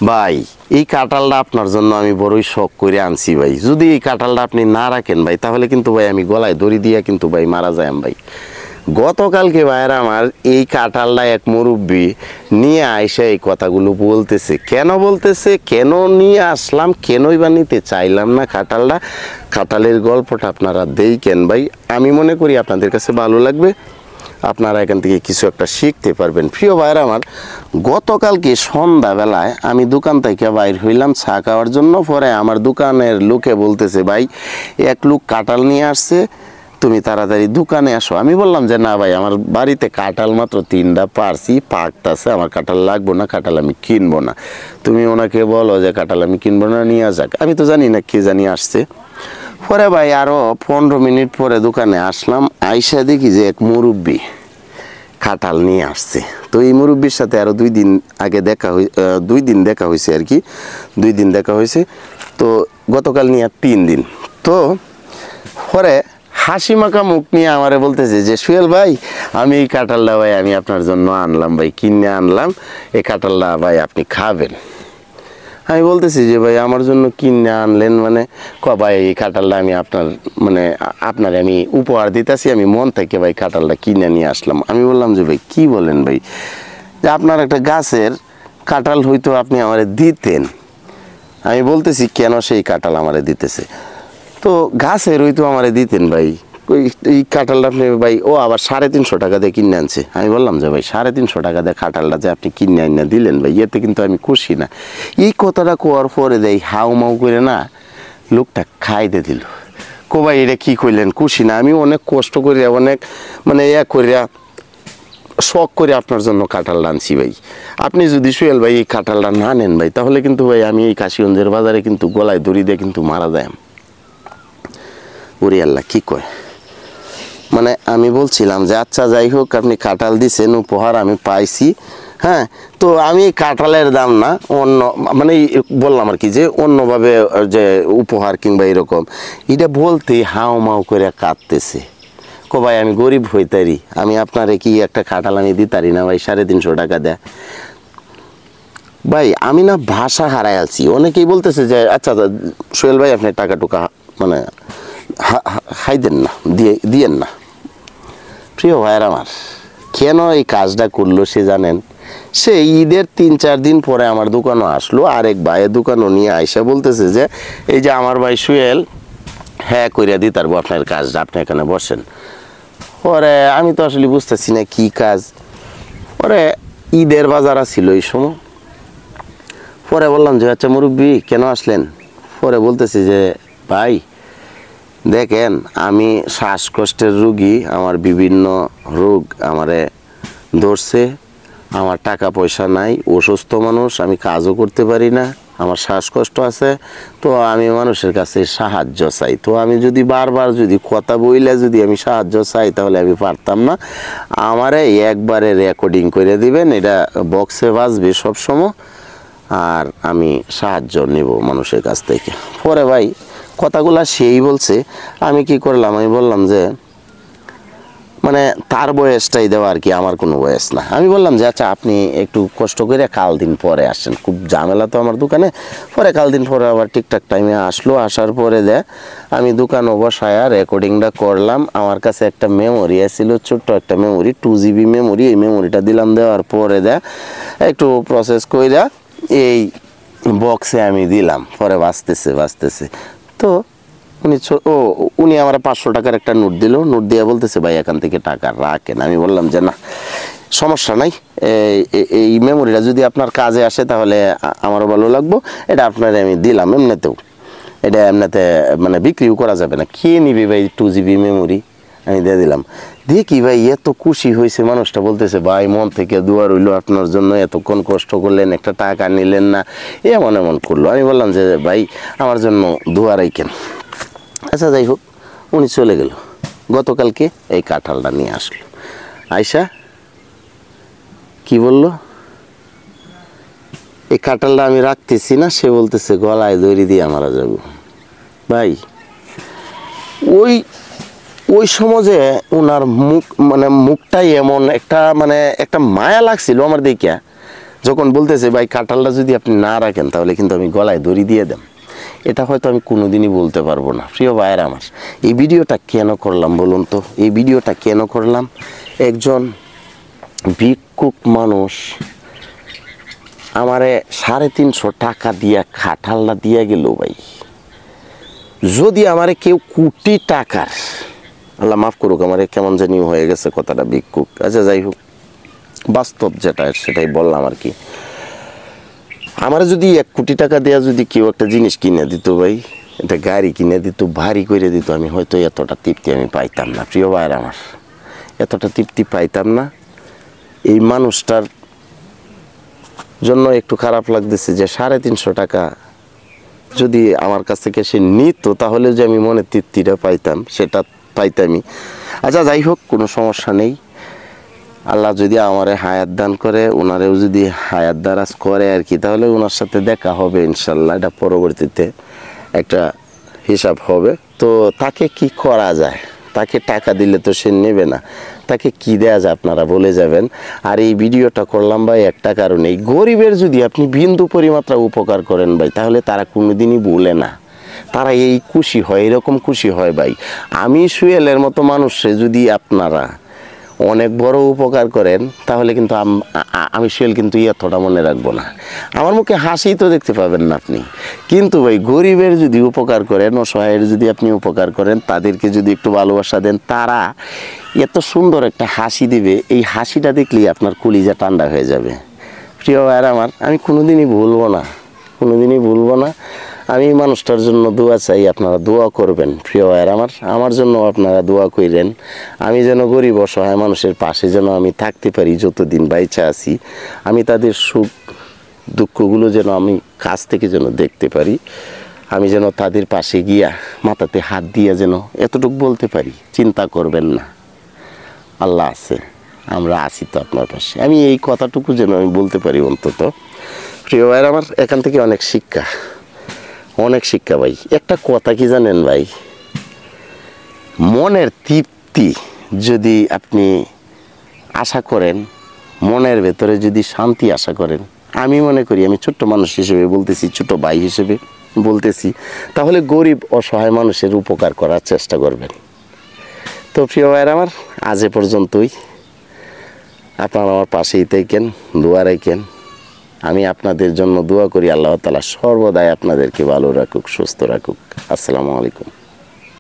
ভাই এই কাঁঠালটা আপনার জন্য আমি বড়ই শখ করে আনছি ভাই। যদি এই কাঁঠালটা আপনি না রাখেন ভাই, তাহলে কিন্তু ভাই আমি গলায় দড়ি দিয়ে কিন্তু ভাই মারা যাই ভাই। গতকালকে ভাইয়ের আমার এই কাঁঠালটা এক মুরব্বী নিয়ে আইসা এই কথাগুলো বলতেছে। কেন বলতেছে, কেন নিয়ে আসলাম, কেনই বা নিতে চাইলাম না কাঁঠালটা, কাঁঠালের গল্পটা আপনারা দেখেন ভাই। আমি মনে করি আপনাদের কাছে ভালো লাগবে, আপনারা এখান থেকে কিছু একটা শিখতে পারবেন। প্রিয় ভাইয়ের আমার, গতকালকে সন্ধ্যাবেলায় আমি দোকান থেকে বাইর হইলাম চা খাওয়ার জন্য। পরে আমার দোকানের লোকে বলতেছে, ভাই এক লোক কাঁঠাল নিয়ে আসছে, তুমি তাড়াতাড়ি দোকানে আসো। আমি বললাম যে না ভাই, আমার বাড়িতে কাঁঠাল মাত্র 3টা পারছি, পাকতাছে, আমার কাঁঠাল লাগবো না, কাঁঠাল আমি কিনবো না। তুমি ওনাকে বলো যে কাঁঠাল আমি কিনবো না, নিয়ে যাক। আমি তো জানি না কে জানি আসছে। পরে ভাই আরও 15 মিনিট পরে দোকানে আসলাম, আইসা দেখি যে এক মুরব্বী কাঁঠাল নিয়ে আসছে। তো এই মুরব্বীর সাথে আরও 2 দিন আগে দেখা 2 দিন দেখা হয়েছে আর কি, 2 দিন দেখা হয়েছে। তো গতকাল নিয়ে 3 দিন। তো পরে হাসি মাখা মুখ নিয়ে আমারে বলতেছে যে সোহেল ভাই, আমি এই কাঁঠালটা ভাই আমি আপনার জন্য আনলাম ভাই, কিনে আনলাম, এই কাঁঠালটা ভাই আপনি খাবেন। আমি বলতেছি যে ভাই আমার জন্য কিনে আনলেন মানে, ভাই এই কাঁঠালটা আমি আপনার আমি উপহার দিতেছি, আমি মন থেকে ভাই কাঁঠালটা কিনে নিয়ে আসলাম। আমি বললাম যে ভাই কি বলেন ভাই, যে আপনার একটা গাছের কাঁঠাল হয়তো আপনি আমারে দিতেন। আমি বলতেছি কেন সেই কাঁঠাল আমারে দিতেছে। তো গাছের হয়তো আমারে দিতেন ভাই, এই কাঁঠালটা আপনি ভাই, ও আবার 350 টাকা দিয়ে কিনে আনছে। আমি বললাম যে ভাই 350 টাকা দিয়ে কাঁঠালটা যে আপনি কিনে আইনা দিলেন ভাই, এতে কিন্তু আমি খুশি না। এই কথাটা কোয়ার পরে দেয় হাউ মাউ করে না লোকটা খাইতে দিল। ভাই এটা কি কইলেন, খুশি না? আমি অনেক কষ্ট করিয়া, অনেক করিয়া শখ করে আপনার জন্য কাঁঠালটা আনছি ভাই। আপনি যদি সোহেল ভাই এই কাঁঠালটা না নেন ভাই, তাহলে কিন্তু ভাই আমি এই কাশিগঞ্জের বাজারে কিন্তু গলায় দড়ি দিয়ে কিন্তু মারা যায়। ওরে আল্লাহ কি কয়, মানে আমি বলছিলাম যে আচ্ছা যাই হোক, আপনি কাঁঠাল দিছেন, উপহার আমি পাইছি, হ্যাঁ। তো আমি কাঁঠালের দাম না অন্য মানে বললাম আর কি, যে অন্যভাবে যে উপহার কিংবা এরকম, এটা বলতেই হাও মাও করে কাঁদতেছে। ভাই আমি গরিব হইতারি, আমি আপনারে কি একটা কাঁঠাল আমি দিতারি না ভাই, 350 টাকা দেয়। ভাই আমি না ভাষা হারাই আছি। অনেকেই বলতেছে যে আচ্ছা সোহেল ভাই আপনি টাকা টুকা মানে খাই দেন না, দিয়েন না। প্রিয় ভাইয়ের আমার, কেন এই কাজটা করলো সে জানেন? সে ঈদের 3-4 দিন পরে আমার দোকানও আসলো, আরেক ভাইয়ের দোকানও নিয়ে আইসা বলতেছে যে এই যে আমার ভাই সোহেল হ্যাঁ কইরা দিতে পারবো আপনার কাজটা, আপনি এখানে বসেন। পরে আমি তো আসলে বুঝতেছি না কি কাজ। পরে ঈদের বাজার ছিল এই সময়। পরে বললাম যে আচ্ছা মুরব্বী কেন আসলেন? পরে বলতেছি যে ভাই দেখেন আমি শ্বাসকষ্টের রুগী, আমার বিভিন্ন রোগ আমারে ধরছে, আমার টাকা পয়সা নাই, অসুস্থ মানুষ, আমি কাজও করতে পারি না, আমার শ্বাসকষ্ট আছে। তো আমি মানুষের কাছে সাহায্য চাই। তো আমি যদি বারবার যদি কথা বইলে যদি আমি সাহায্য চাই, তাহলে আমি পারতাম না। আমারে একবারে রেকর্ডিং করে দিবেন, এটা বক্সে বাজবে সবসময়, আর আমি সাহায্য নেব মানুষের কাছ থেকে। পরে ভাই কথাগুলা সেই বলছে, আমি কি করলাম, আমি বললাম যে মানে তার বয়সটাই দেওয়া আর কি, আমার কোনো বয়স না। আমি বললাম যে আচ্ছা আপনি একটু কষ্ট করে কাল দিন পরে আসেন, খুব ঝামেলা তো আমার দোকানে। পরে কাল দিন পরে আবার ঠিকঠাক টাইমে আসলো। আসার পরে আমি দোকান বসায়া রেকর্ডিংটা করলাম। আমার কাছে একটা মেমোরি ছিল, ছোট্ট একটা মেমোরি, 2 GB মেমোরি। এই মেমোরিটা দিলাম, দেওয়ার পরে একটু প্রসেস কইরা এই বক্সে আমি দিলাম। পরে বাঁচতেছে। তো উনি আমার 500 টাকার একটা নোট দিল। নোট দিয়ে বলতেছে ভাই এখান থেকে টাকা রাখেন। আমি বললাম যে না সমস্যা নাই, এই মেমোরিটা যদি আপনার কাজে আসে তাহলে আমারও ভালো লাগবো, এটা আপনার আমি দিলাম। এমনিতেও এটা এমনিতে মানে বিক্রিও করা যাবে না, কে নিবি ভাই 2 GB মেমোরি? আমি দিয়ে দিলাম। দেখি ভাই এত খুশি হয়েছে মানুষটা, বলতেছে ভাই মন থেকে দোয়া রইল আপনার জন্য, এতক্ষণ কষ্ট করলেন, একটা টাকা নিলেন না, এমন করলো। আমি বললাম যে ভাই আমার জন্য দোয়া রাখেন। আচ্ছা যাই হোক, উনি চলে গেল। গতকালকে এই কাঁঠালটা নিয়ে আসলো। আয়শা কি বলল, এই কাঁঠালটা আমি রাখতেছি না, সে বলতেছে গলায় দড়ি দিয়ে মারা যাব। ভাই ওই সমাজে ওনার মুখ মানে মুখটাই এমন একটা মানে একটা মায়া লাগছিল আমার দেখিয়া, যখন বলতেছে ভাই কাঁঠালটা যদি আপনি না রাখেন তাহলে কিন্তু আমি গলায় দড়ি দিয়ে দেব, এটা হয়তো আমি কোনোদিনই বলতে পারবো না। প্রিয় ভাইয়েরা আমার, এই ভিডিওটা কেন করলাম বলুন তো? এই ভিডিওটা কেন করলাম? একজন ভিক্ষুক মানুষ আমারে 350 টাকা দিয়া কাঁঠালটা দিয়া গেল ভাই। যদি আমারে কেউ কোটি টাকার, আল্লাহ মাফ করুক, আমারে কেমন জানি হয়ে গেছে কথাটা, ভিক্ষুক, আচ্ছা যাই হোক, বাস্তব যেটা সেটাই বললাম আর কি। আমার যদি 1 কোটি টাকা দেওয়া যদি কেউ একটা জিনিস কিনে দিত ভাই, একটা গাড়ি কিনে দিত, ভারী করে দিত, আমি হয়তো এতটা তৃপ্তি আমি পাইতাম না। প্রিয় ভাইয়ের আমার, এতটা তৃপ্তি পাইতাম না। এই মানুষটার জন্য একটু খারাপ লাগতেছে যে 350 টাকা যদি আমার কাছ থেকে সে নিত তাহলে যে আমি মনে তৃপ্তিটা পাইতাম, সেটা পাইতামই। আচ্ছা যাই হোক, কোনো সমস্যা নেই। আল্লাহ যদি আমারে হায়াত দান করে, ওনারেও যদি হায়াত দারাজ করে আর কি, তাহলে ওনার সাথে দেখা হবে ইনশাল্লাহ। এটা পরবর্তীতে একটা হিসাব হবে। তো তাকে কি করা যায়? তাকে টাকা দিলে তো সে নেবে না, তাকে কি দেয়া যায় আপনারা বলে যাবেন। আর এই ভিডিওটা করলাম ভাই একটা কারণে, গরিবের যদি আপনি বিন্দু পরিমাত্রা উপকার করেন ভাই, তাহলে তারা কোনোদিনই ভুলে না, তারা এই খুশি হয়, এরকম খুশি হয় ভাই। আমি সুয়েলের মতো মানুষে যদি আপনারা অনেক বড় উপকার করেন, তাহলে কিন্তু আমি সুয়েল কিন্তু এতটা মনে রাখবো না, আমার মুখে হাসি তো দেখতে পাবেন না আপনি। কিন্তু ভাই গরিবের যদি উপকার করেন, অসহায়ের যদি আপনি উপকার করেন, তাদেরকে যদি একটু ভালোবাসা দেন, তারা এত সুন্দর একটা হাসি দিবে, এই হাসিটা দেখলেই আপনার কলিজা ঠান্ডা হয়ে যাবে। প্রিয় ভাইয়েরা আমার, আমি কোনোদিনই ভুলবো না, কোনোদিনই ভুলবো না। আমি এই মানুষটার জন্য দোয়া চাই, আপনারা দোয়া করবেন। প্রিয় ভাইয়ের আমার জন্য আপনারা দোয়া করেন। আমি যেন গরিব অসহায় মানুষের পাশে যেন আমি থাকতে পারি, যতদিন বাইচা আছি। আমি তাদের সুখ দুঃখগুলো যেন আমি কাছ থেকে যেন দেখতে পারি। আমি যেন তাদের পাশে গিয়া মাথাতে হাত দিয়া যেন এতটুকু বলতে পারি, চিন্তা করবেন না, আল্লাহ আছে, আমরা আছি তো আপনার পাশে। আমি এই কথাটুকু যেন আমি বলতে পারি অন্তত। প্রিয় ভাইয়ের আমার, এখান থেকে অনেক শিক্ষা, অনেক শিক্ষা ভাই। একটা কথা কি জানেন ভাই, মনের তৃপ্তি যদি আপনি আশা করেন, মনের ভেতরে যদি শান্তি আশা করেন, আমি মনে করি, আমি ছোট্ট মানুষ হিসেবে বলতেছি, ছোট ভাই হিসেবে বলতেছি, তাহলে গরিব অসহায় মানুষের উপকার করার চেষ্টা করবেন। তো প্রিয় ভাইয়ের আমার, আজ এ পর্যন্তই। আপনারা আমার পাশেই থাকেন, দোয়া রাখেন। আমি আপনাদের জন্য দোয়া করি, আল্লাহ তাআলা সর্বদাই আপনাদেরকে ভালো রাখুক, সুস্থ রাখুক। আসসালামু আলাইকুম।